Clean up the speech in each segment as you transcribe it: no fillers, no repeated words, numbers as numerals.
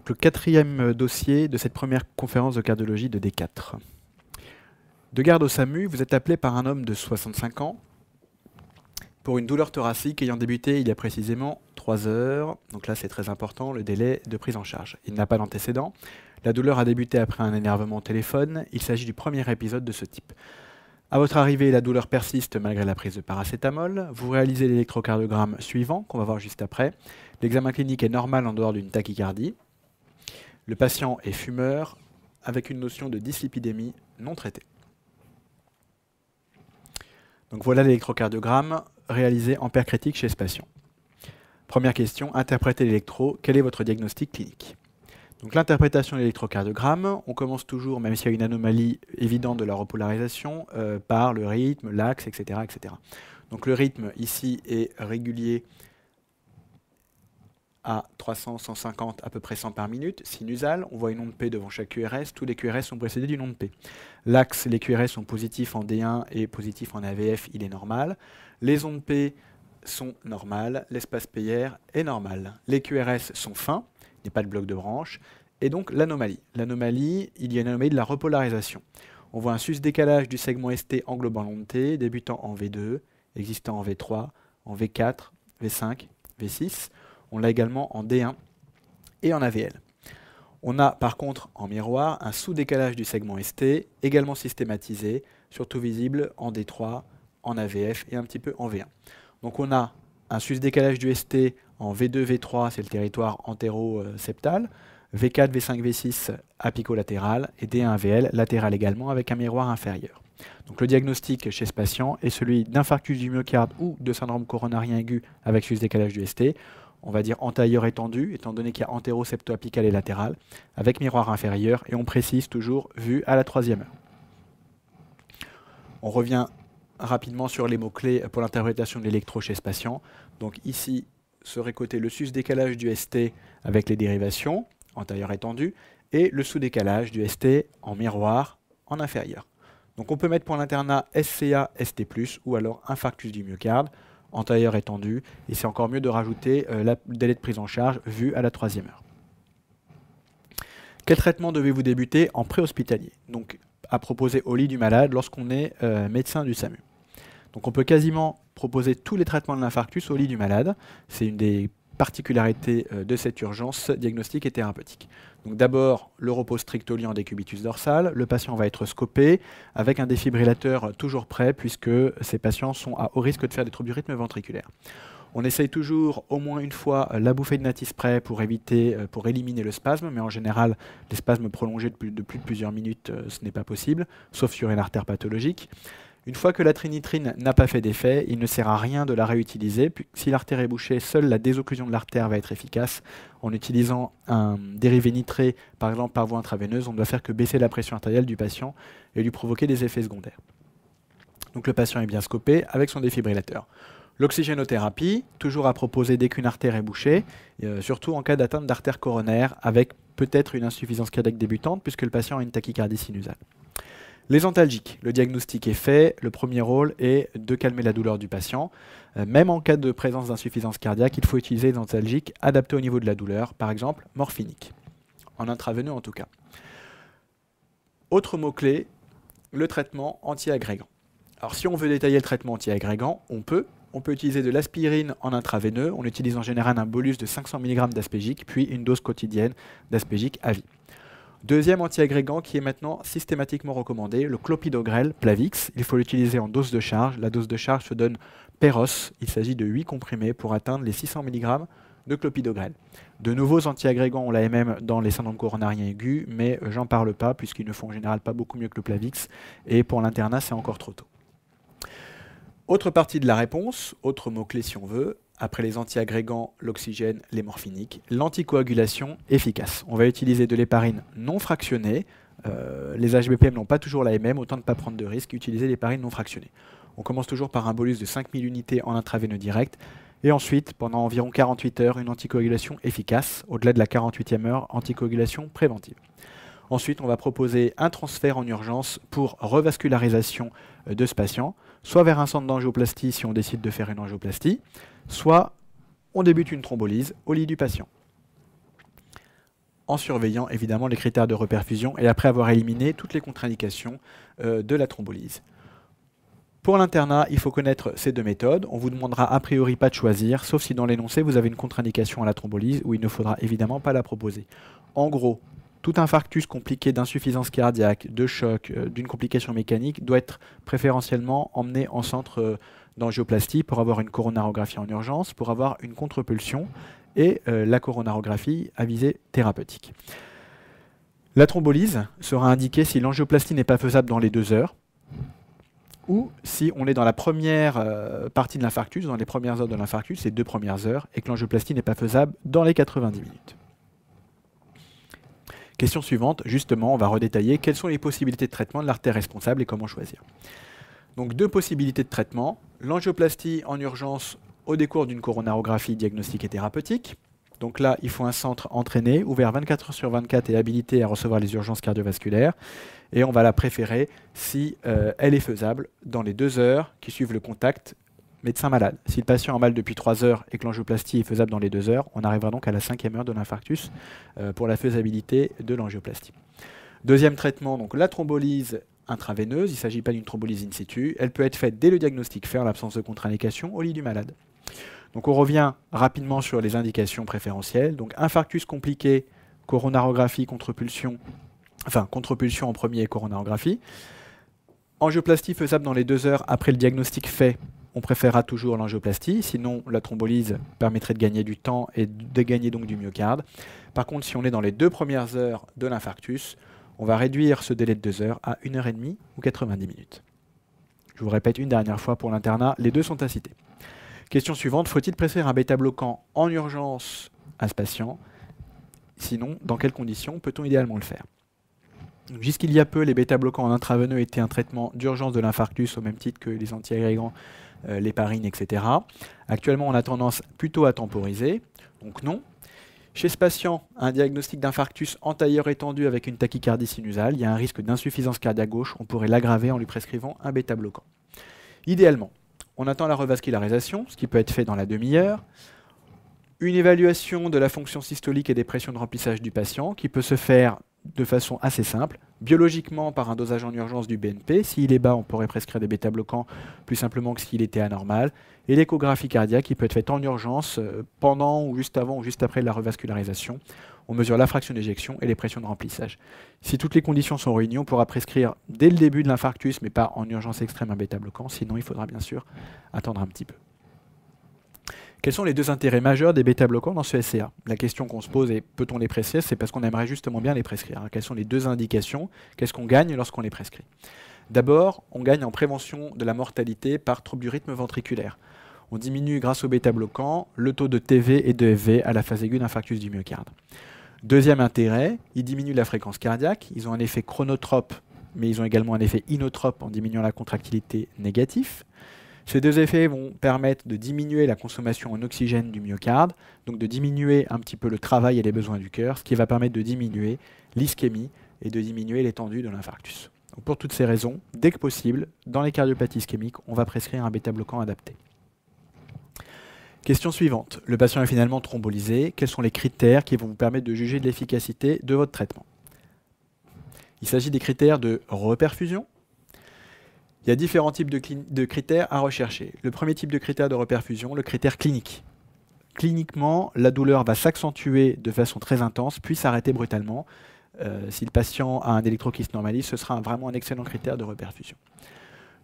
donc le quatrième dossier de cette première conférence de cardiologie de D4. De garde au SAMU, vous êtes appelé par un homme de 65 ans pour une douleur thoracique ayant débuté il y a précisément 3 heures. Donc là, c'est très important, le délai de prise en charge. Il n'a pas d'antécédent. La douleur a débuté après un énervement au téléphone. Il s'agit du premier épisode de ce type. À votre arrivée, la douleur persiste malgré la prise de paracétamol. Vous réalisez l'électrocardiogramme suivant, qu'on va voir juste après. L'examen clinique est normal en dehors d'une tachycardie. Le patient est fumeur, avec une notion de dyslipidémie non traitée. Donc voilà l'électrocardiogramme réalisé en père critique chez ce patient. Première question, interprétez l'électro. Quel est votre diagnostic clinique? Donc l'interprétation de l'électrocardiogramme, on commence toujours, même s'il y a une anomalie évidente de la repolarisation, par le rythme, l'axe, etc., etc. Donc le rythme ici est régulier à 300, 150, à peu près 100 par minute, sinusal. On voit une onde P devant chaque QRS. Tous les QRS sont précédés d'une onde P. L'axe, les QRS sont positifs en D1 et positifs en AVF, il est normal. Les ondes P sont normales, l'espace PR est normal. Les QRS sont fins, il n'y a pas de bloc de branche. Et donc l'anomalie. L'anomalie, il y a une anomalie de la repolarisation. On voit un sus-décalage du segment ST englobant l'onde T, débutant en V2, existant en V3, en V4, V5, V6. On l'a également en D1 et en AVL. On a par contre en miroir un sous-décalage du segment ST, également systématisé, surtout visible en D3, en AVF et un petit peu en V1. Donc on a un sus-décalage du ST en V2, V3, c'est le territoire antéro-septal, V4, V5, V6 apicolatéral et D1 AVL latéral également avec un miroir inférieur. Donc le diagnostic chez ce patient est celui d'infarctus du myocarde ou de syndrome coronarien aigu avec sus-décalage du ST. On va dire antérieur étendu, étant donné qu'il y a antéro-septo-apical et latéral, avec miroir inférieur, et on précise toujours vue à la 3e heure. On revient rapidement sur les mots-clés pour l'interprétation de l'électro chez ce patient. Donc ici serait coté le sus-décalage du ST avec les dérivations, antérieur étendu, et le sous-décalage du ST en miroir en inférieur. Donc on peut mettre pour l'internat SCA, ST+, ou alors infarctus du myocarde, antérieur étendu, et c'est encore mieux de rajouter le délai de prise en charge vu à la 3e heure. Quel traitement devez-vous débuter en préhospitalier? Donc à proposer au lit du malade lorsqu'on est médecin du SAMU. Donc on peut quasiment proposer tous les traitements de l'infarctus au lit du malade. C'est une des particularités de cette urgence diagnostique et thérapeutique. Donc d'abord, le repos strict au lit en décubitus dorsal. Le patient va être scopé avec un défibrillateur toujours prêt puisque ces patients sont à haut risque de faire des troubles du rythme ventriculaire. On essaye toujours au moins une fois la bouffée de natrispray pour éliminer le spasme, mais en général, les spasmes prolongés de plus de plusieurs minutes, ce n'est pas possible, sauf sur une artère pathologique. Une fois que la trinitrine n'a pas fait d'effet, il ne sert à rien de la réutiliser. Si l'artère est bouchée, seule la désocclusion de l'artère va être efficace. En utilisant un dérivé nitré, par exemple par voie intraveineuse, on ne doit faire que baisser la pression artérielle du patient et lui provoquer des effets secondaires. Donc le patient est bien scopé avec son défibrillateur. L'oxygénothérapie, toujours à proposer dès qu'une artère est bouchée, surtout en cas d'atteinte d'artère coronaire, avec peut-être une insuffisance cardiaque débutante, puisque le patient a une tachycardie sinusale. Les antalgiques, le diagnostic est fait, le premier rôle est de calmer la douleur du patient. Même en cas de présence d'insuffisance cardiaque, il faut utiliser des antalgiques adaptés au niveau de la douleur, par exemple morphinique, en intraveineux en tout cas. Autre mot-clé, le traitement antiagrégant. Alors si on veut détailler le traitement antiagrégant, on peut utiliser de l'aspirine en intraveineux, on utilise en général un bolus de 500 mg d'aspégique, puis une dose quotidienne d'aspégique à vie. Deuxième antiagrégant qui est maintenant systématiquement recommandé, le clopidogrel Plavix. Il faut l'utiliser en dose de charge. La dose de charge se donne per os. Il s'agit de 8 comprimés pour atteindre les 600 mg de clopidogrel. De nouveaux antiagrégants ont l'AMM dans les syndromes coronariens aigus, mais j'en parle pas puisqu'ils ne font en général pas beaucoup mieux que le Plavix. Et pour l'internat, c'est encore trop tôt. Autre partie de la réponse, autre mot-clé si on veut, après les antiagrégants, l'oxygène, les morphiniques, l'anticoagulation efficace. On va utiliser de l'héparine non fractionnée. Les HBPM n'ont pas toujours l'AMM, autant ne pas prendre de risques, utiliser l'héparine non fractionnée. On commence toujours par un bolus de 5000 unités en intraveineux direct, et ensuite, pendant environ 48 heures, une anticoagulation efficace. Au-delà de la 48e heure, anticoagulation préventive. Ensuite, on va proposer un transfert en urgence pour revascularisation de ce patient, soit vers un centre d'angioplastie si on décide de faire une angioplastie, soit on débute une thrombolyse au lit du patient. en surveillant évidemment les critères de reperfusion et après avoir éliminé toutes les contre-indications de la thrombolyse. Pour l'internat, il faut connaître ces deux méthodes. On vous demandera a priori pas de choisir, sauf si dans l'énoncé vous avez une contre-indication à la thrombolyse où il ne faudra évidemment pas la proposer. En gros, tout infarctus compliqué d'insuffisance cardiaque, de choc, d'une complication mécanique doit être préférentiellement emmené en centre d'angioplastie pour avoir une coronarographie en urgence, pour avoir une contrepulsion et la coronarographie à visée thérapeutique. La thrombolyse sera indiquée si l'angioplastie n'est pas faisable dans les 2 heures, ou si on est dans la première partie de l'infarctus, dans les premières heures de l'infarctus, les 2 premières heures, et que l'angioplastie n'est pas faisable dans les 90 minutes. Question suivante, justement, on va redétailler quelles sont les possibilités de traitement de l'artère responsable et comment choisir. Donc 2 possibilités de traitement, l'angioplastie en urgence au décours d'une coronarographie diagnostique et thérapeutique. Donc là, il faut un centre entraîné, ouvert 24 heures sur 24 et habilité à recevoir les urgences cardiovasculaires. Et on va la préférer si elle est faisable dans les 2 heures qui suivent le contact médecin-malade. Si le patient a mal depuis 3 heures et que l'angioplastie est faisable dans les 2 heures, on arrivera donc à la 5e heure de l'infarctus pour la faisabilité de l'angioplastie. Deuxième traitement, donc la thrombolyse intraveineuse. Il ne s'agit pas d'une thrombolyse in situ. Elle peut être faite dès le diagnostic fait en l'absence de contre-indication au lit du malade. Donc on revient rapidement sur les indications préférentielles. Donc infarctus compliqué, coronarographie, contrepulsion, enfin contrepulsion en premier et coronarographie. Angioplastie faisable dans les 2 heures après le diagnostic fait, on préférera toujours l'angioplastie, sinon la thrombolyse permettrait de gagner du temps et de gagner donc du myocarde. Par contre, si on est dans les 2 premières heures de l'infarctus, on va réduire ce délai de 2 heures à 1h30 ou 90 minutes. Je vous répète une dernière fois pour l'internat, les 2 sont à citer. Question suivante, faut-il prescrire un bêta-bloquant en urgence à ce patient? Sinon, dans quelles conditions peut-on idéalement le faire? Jusqu'il y a peu, les bêta-bloquants en intraveineux étaient un traitement d'urgence de l'infarctus au même titre que les antiagrégants, l'héparine, etc. Actuellement, on a tendance plutôt à temporiser, donc non. Chez ce patient, un diagnostic d'infarctus antérieur étendu avec une tachycardie sinusale, il y a un risque d'insuffisance cardiaque gauche, on pourrait l'aggraver en lui prescrivant un bêta-bloquant. Idéalement, on attend la revascularisation, ce qui peut être fait dans la demi-heure. Une évaluation de la fonction systolique et des pressions de remplissage du patient, qui peut se faire de façon assez simple, biologiquement par un dosage en urgence du BNP. S'il est bas, on pourrait prescrire des bêta-bloquants plus simplement que s'il était anormal. Et l'échographie cardiaque qui peut être faite en urgence pendant ou juste avant ou juste après la revascularisation. On mesure la fraction d'éjection et les pressions de remplissage. Si toutes les conditions sont réunies, on pourra prescrire dès le début de l'infarctus, mais pas en urgence extrême, un bêta-bloquant. Sinon, il faudra bien sûr attendre un petit peu. Quels sont les 2 intérêts majeurs des bêta-bloquants dans ce SCA? La question qu'on se pose est peut-on les prescrire? C'est parce qu'on aimerait justement bien les prescrire. Quelles sont les 2 indications? Qu'est-ce qu'on gagne lorsqu'on les prescrit? D'abord, on gagne en prévention de la mortalité par trouble du rythme ventriculaire. On diminue grâce aux bêta-bloquants le taux de TV et de FV à la phase aiguë d'infarctus du myocarde. Deuxième intérêt, ils diminuent la fréquence cardiaque. Ils ont un effet chronotrope, mais ils ont également un effet inotrope en diminuant la contractilité négative. Ces 2 effets vont permettre de diminuer la consommation en oxygène du myocarde, donc de diminuer un petit peu le travail et les besoins du cœur, ce qui va permettre de diminuer l'ischémie et de diminuer l'étendue de l'infarctus. Pour toutes ces raisons, dès que possible, dans les cardiopathies ischémiques, on va prescrire un bêta-bloquant adapté. Question suivante. Le patient est finalement thrombolysé. Quels sont les critères qui vont vous permettre de juger de l'efficacité de votre traitement? Il s'agit des critères de reperfusion. Il y a différents types de critères à rechercher. Le premier type de critère de reperfusion, le critère clinique. Cliniquement, la douleur va s'accentuer de façon très intense, puis s'arrêter brutalement. Si le patient a un électrokyste normalis, ce sera vraiment un excellent critère de reperfusion.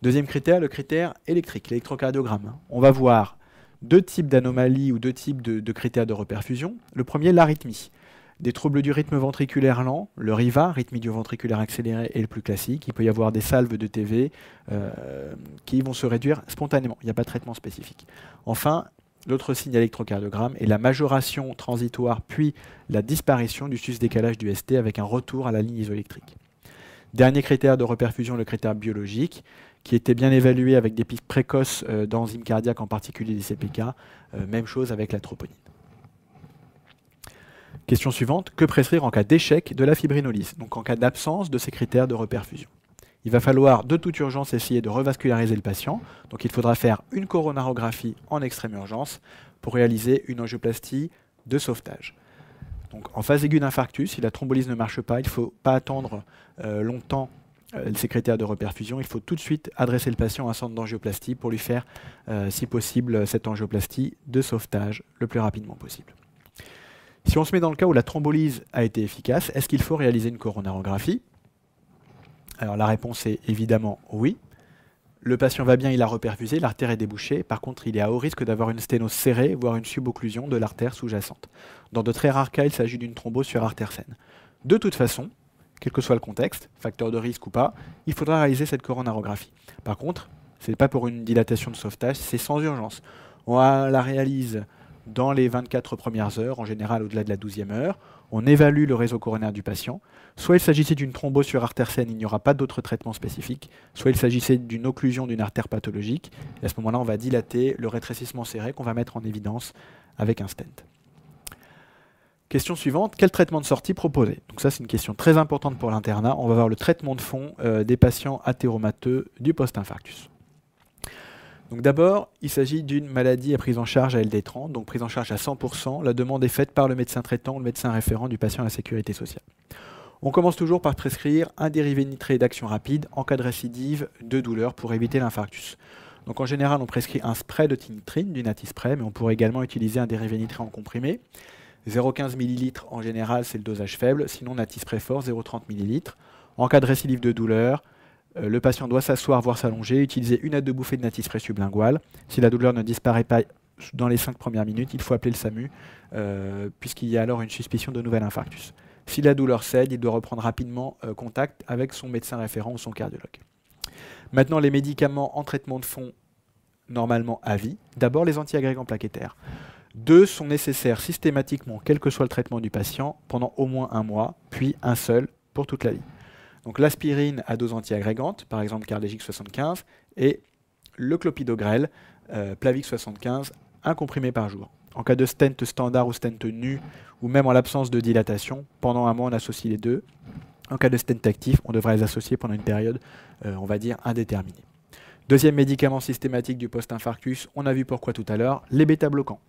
Deuxième critère, le critère électrique, l'électrocardiogramme. On va voir 2 types d'anomalies ou 2 types de critères de reperfusion. Le premier, l'arythmie. Des troubles du rythme ventriculaire lent, le RIVA, rythme idioventriculaire accéléré, est le plus classique. Il peut y avoir des salves de TV qui vont se réduire spontanément. Il n'y a pas de traitement spécifique. Enfin, l'autre signe électrocardiogramme est la majoration transitoire puis la disparition du sus-décalage du ST avec un retour à la ligne isoélectrique. Dernier critère de reperfusion, le critère biologique, qui était bien évalué avec des pics précoces d'enzymes cardiaques, en particulier des CPK. Même chose avec la troponine. Question suivante, que prescrire en cas d'échec de la fibrinolyse, donc en cas d'absence de ces critères de reperfusion? Il va falloir de toute urgence essayer de revasculariser le patient, donc il faudra faire une coronarographie en extrême urgence pour réaliser une angioplastie de sauvetage. Donc en phase aiguë d'infarctus, si la thrombolyse ne marche pas, il ne faut pas attendre longtemps ces critères de reperfusion. Il faut tout de suite adresser le patient à un centre d'angioplastie pour lui faire, si possible, cette angioplastie de sauvetage le plus rapidement possible. Si on se met dans le cas où la thrombolyse a été efficace, est-ce qu'il faut réaliser une coronarographie? Alors la réponse est évidemment oui. Le patient va bien, il a reperfusé, l'artère est débouchée. Par contre, il est à haut risque d'avoir une sténose serrée, voire une subocclusion de l'artère sous-jacente. Dans de très rares cas, il s'agit d'une thrombose sur artère saine. De toute façon, quel que soit le contexte, facteur de risque ou pas, il faudra réaliser cette coronarographie. Par contre, ce n'est pas pour une dilatation de sauvetage, c'est sans urgence. On la réalise dans les 24 premières heures, en général au-delà de la 12e heure. On évalue le réseau coronaire du patient. Soit il s'agissait d'une thrombose sur artère saine, il n'y aura pas d'autre traitement spécifique. Soit il s'agissait d'une occlusion d'une artère pathologique. Et à ce moment-là, on va dilater le rétrécissement serré qu'on va mettre en évidence avec un stent. Question suivante, quel traitement de sortie proposer? Donc ça, c'est une question très importante pour l'internat. On va voir le traitement de fond des patients athéromateux du post-infarctus. Donc d'abord, il s'agit d'une maladie à prise en charge à LD30, donc prise en charge à 100%. La demande est faite par le médecin traitant ou le médecin référent du patient à la sécurité sociale. On commence toujours par prescrire un dérivé nitré d'action rapide en cas de récidive de douleur pour éviter l'infarctus. Donc en général, on prescrit un spray de tinitrine, du Natispray, mais on pourrait également utiliser un dérivé nitré en comprimé. 0,15 ml en général, c'est le dosage faible, sinon Natispray fort, 0,30 ml. En cas de récidive de douleur, le patient doit s'asseoir, voire s'allonger, utiliser 1 à 2 bouffées de Natispray sublingual. Si la douleur ne disparaît pas dans les 5 premières minutes, il faut appeler le SAMU, puisqu'il y a alors une suspicion de nouvel infarctus. Si la douleur cède, il doit reprendre rapidement contact avec son médecin référent ou son cardiologue. Maintenant, les médicaments en traitement de fond, normalement à vie. D'abord, les antiagrégants plaquettaires. 2 sont nécessaires systématiquement, quel que soit le traitement du patient, pendant au moins 1 mois, puis un seul pour toute la vie. Donc l'aspirine à dose antiagrégante, par exemple Cardegix 75, et le clopidogrel, Plavix 75, un comprimé par jour. En cas de stent standard ou stent nu, ou même en l'absence de dilatation, pendant 1 mois on associe les deux. En cas de stent actif, on devrait les associer pendant une période, on va dire, indéterminée. Deuxième médicament systématique du post-infarctus, on a vu pourquoi tout à l'heure, les bêta-bloquants.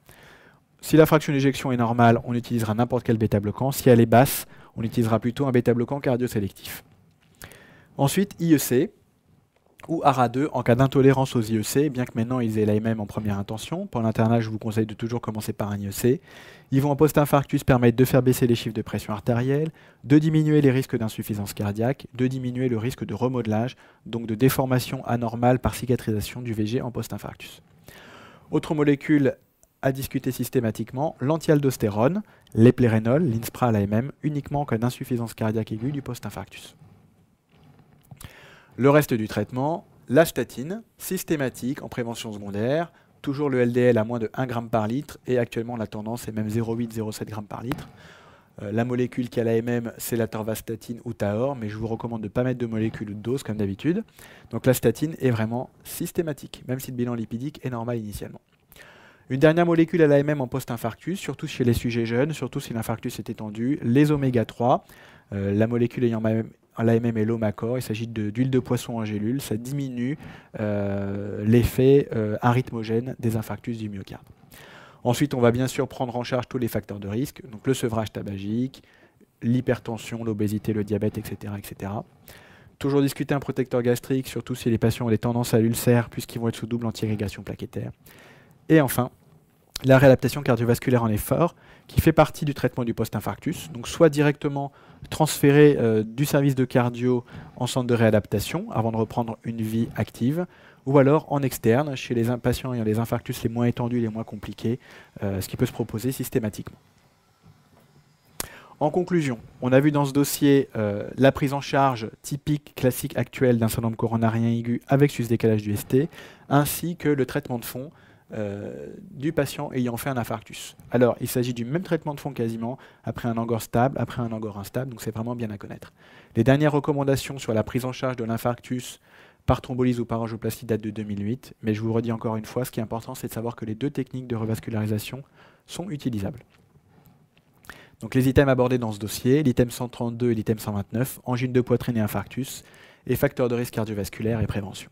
Si la fraction d'éjection est normale, on utilisera n'importe quel bêta-bloquant. Si elle est basse, on utilisera plutôt un bêta-bloquant cardiosélectif. Ensuite, IEC ou ARA2 en cas d'intolérance aux IEC, bien que maintenant ils aient l'AMM en première intention. Pour l'internat, je vous conseille de toujours commencer par un IEC. Ils vont en post-infarctus permettre de faire baisser les chiffres de pression artérielle, de diminuer les risques d'insuffisance cardiaque, de diminuer le risque de remodelage, donc de déformation anormale par cicatrisation du VG en post-infarctus. Autre molécule à discuter systématiquement, l'antialdostérone, l'éplérénol, l'Inspra, l'AMM, uniquement en cas d'insuffisance cardiaque aiguë du post-infarctus. Le reste du traitement, la statine, systématique en prévention secondaire, toujours le LDL à moins de 1 g par litre, et actuellement la tendance est même 0,8-0,7 g par litre. La molécule qui a l'AMM, c'est la torvastatine ou Taor, mais je vous recommande de ne pas mettre de molécule ou de dose comme d'habitude. Donc la statine est vraiment systématique, même si le bilan lipidique est normal initialement. Une dernière molécule à l'AMM en post-infarctus, surtout chez les sujets jeunes, surtout si l'infarctus est étendu, les oméga 3. La molécule ayant l'AMM est l'Omacor, il s'agit d'huile de poisson en gélule, ça diminue l'effet arythmogène des infarctus du myocarde. Ensuite, on va bien sûr prendre en charge tous les facteurs de risque, donc le sevrage tabagique, l'hypertension, l'obésité, le diabète, etc., etc. Toujours discuter un protecteur gastrique, surtout si les patients ont des tendances à l'ulcère, puisqu'ils vont être sous double anti-irrigation plaquettaire. Et enfin, la réadaptation cardiovasculaire en effort, qui fait partie du traitement du post-infarctus, donc soit directement transféré du service de cardio en centre de réadaptation avant de reprendre une vie active, ou alors en externe, chez les patients ayant les infarctus les moins étendus, les moins compliqués, ce qui peut se proposer systématiquement. En conclusion, on a vu dans ce dossier la prise en charge typique, classique, actuelle d'un syndrome coronarien aigu avec sus-décalage du ST, ainsi que le traitement de fond du patient ayant fait un infarctus. Alors, il s'agit du même traitement de fond quasiment, après un angor stable, après un angor instable, donc c'est vraiment bien à connaître. Les dernières recommandations sur la prise en charge de l'infarctus par thrombolyse ou par angioplastie datent de 2008, mais je vous le redis encore une fois, ce qui est important, c'est de savoir que les deux techniques de revascularisation sont utilisables. Donc les items abordés dans ce dossier, l'item 132 et l'item 129, angine de poitrine et infarctus, et facteurs de risque cardiovasculaire et prévention.